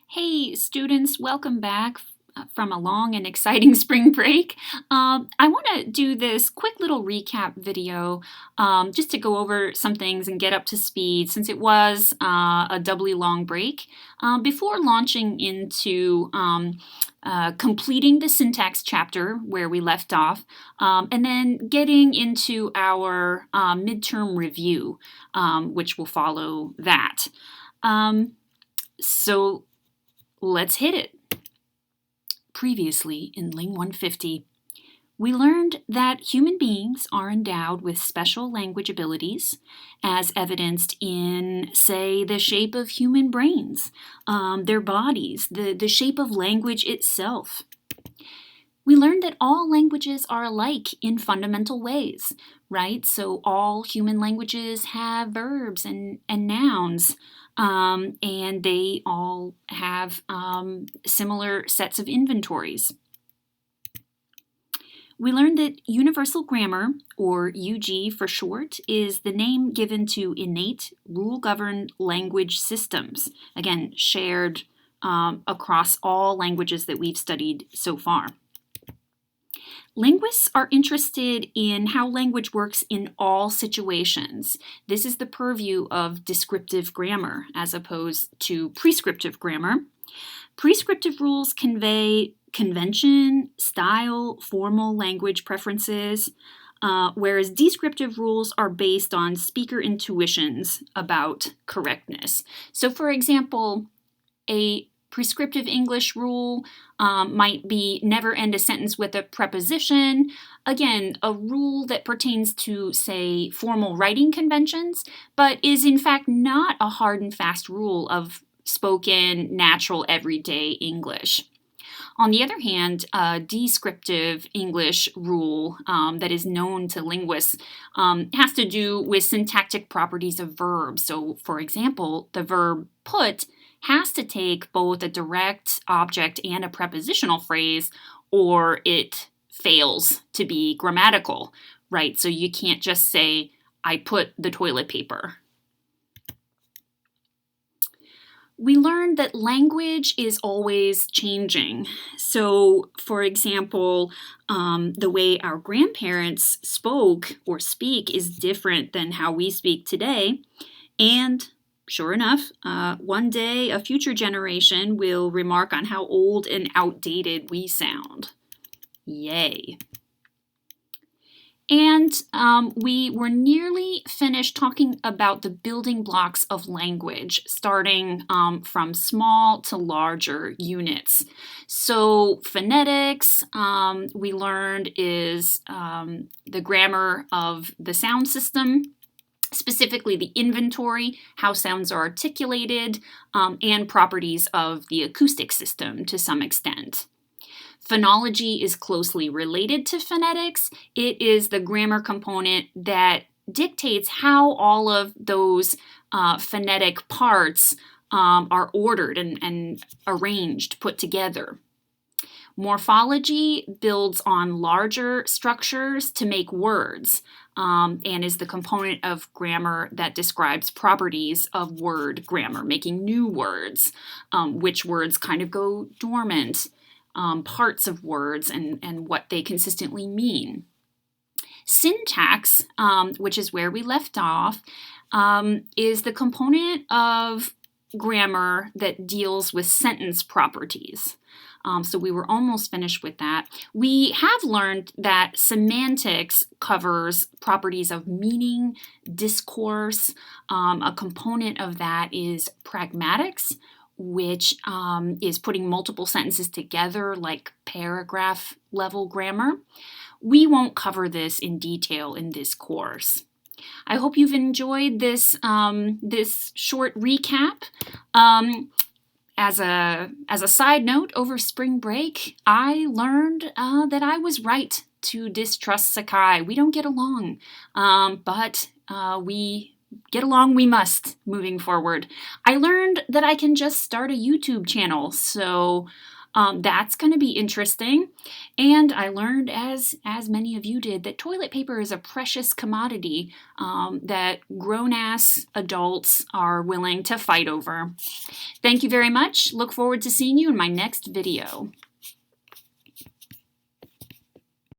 Hey students, welcome back from a long and exciting spring break. I want to do this quick little recap video just to go over some things and get up to speed since it was a doubly long break before launching into completing the syntax chapter where we left off and then getting into our midterm review, which will follow that. So let's hit it. Previously in LING150, we learned that human beings are endowed with special language abilities, as evidenced in, say, the shape of human brains, their bodies, the shape of language itself. We learned that all languages are alike in fundamental ways, right? So all human languages have verbs and nouns. And they all have similar sets of inventories. We learned that universal grammar, or UG for short, is the name given to innate, rule-governed language systems, again, shared across all languages that we've studied so far. Linguists are interested in how language works in all situations. This is the purview of descriptive grammar as opposed to prescriptive grammar. Prescriptive rules convey convention, style, formal language preferences, whereas descriptive rules are based on speaker intuitions about correctness. So for example, a prescriptive English rule might be never end a sentence with a preposition. Again, a rule that pertains to, say, formal writing conventions, but is in fact not a hard and fast rule of spoken, natural, everyday English. On the other hand, a descriptive English rule that is known to linguists has to do with syntactic properties of verbs. So, for example, the verb put has to take both a direct object and a prepositional phrase, or it fails to be grammatical, right? So you can't just say, I put the toilet paper. We learned that language is always changing. So, for example, the way our grandparents spoke or speak is different than how we speak today. And sure enough, one day a future generation will remark on how old and outdated we sound. Yay. And we were nearly finished talking about the building blocks of language, starting from small to larger units. So phonetics, we learned, is the grammar of the sound system, specifically the inventory, how sounds are articulated, and properties of the acoustic system to some extent. Phonology is closely related to phonetics. It is the grammar component that dictates how all of those phonetic parts are ordered and arranged, put together. Morphology builds on larger structures to make words and is the component of grammar that describes properties of word grammar, making new words, which words kind of go dormant, parts of words and what they consistently mean. Syntax, which is where we left off, is the component of grammar that deals with sentence properties. So we were almost finished with that. We have learned that semantics covers properties of meaning, discourse. A component of that is pragmatics, which is putting multiple sentences together like paragraph level grammar. We won't cover this in detail in this course. I hope you've enjoyed this, this short recap. As a side note, over spring break, I learned that I was right to distrust Sakai. We don't get along, but we get along we must moving forward. I learned that I can just start a YouTube channel, so That's going to be interesting. And I learned, as many of you did, that toilet paper is a precious commodity that grown-ass adults are willing to fight over. Thank you very much. Look forward to seeing you in my next video.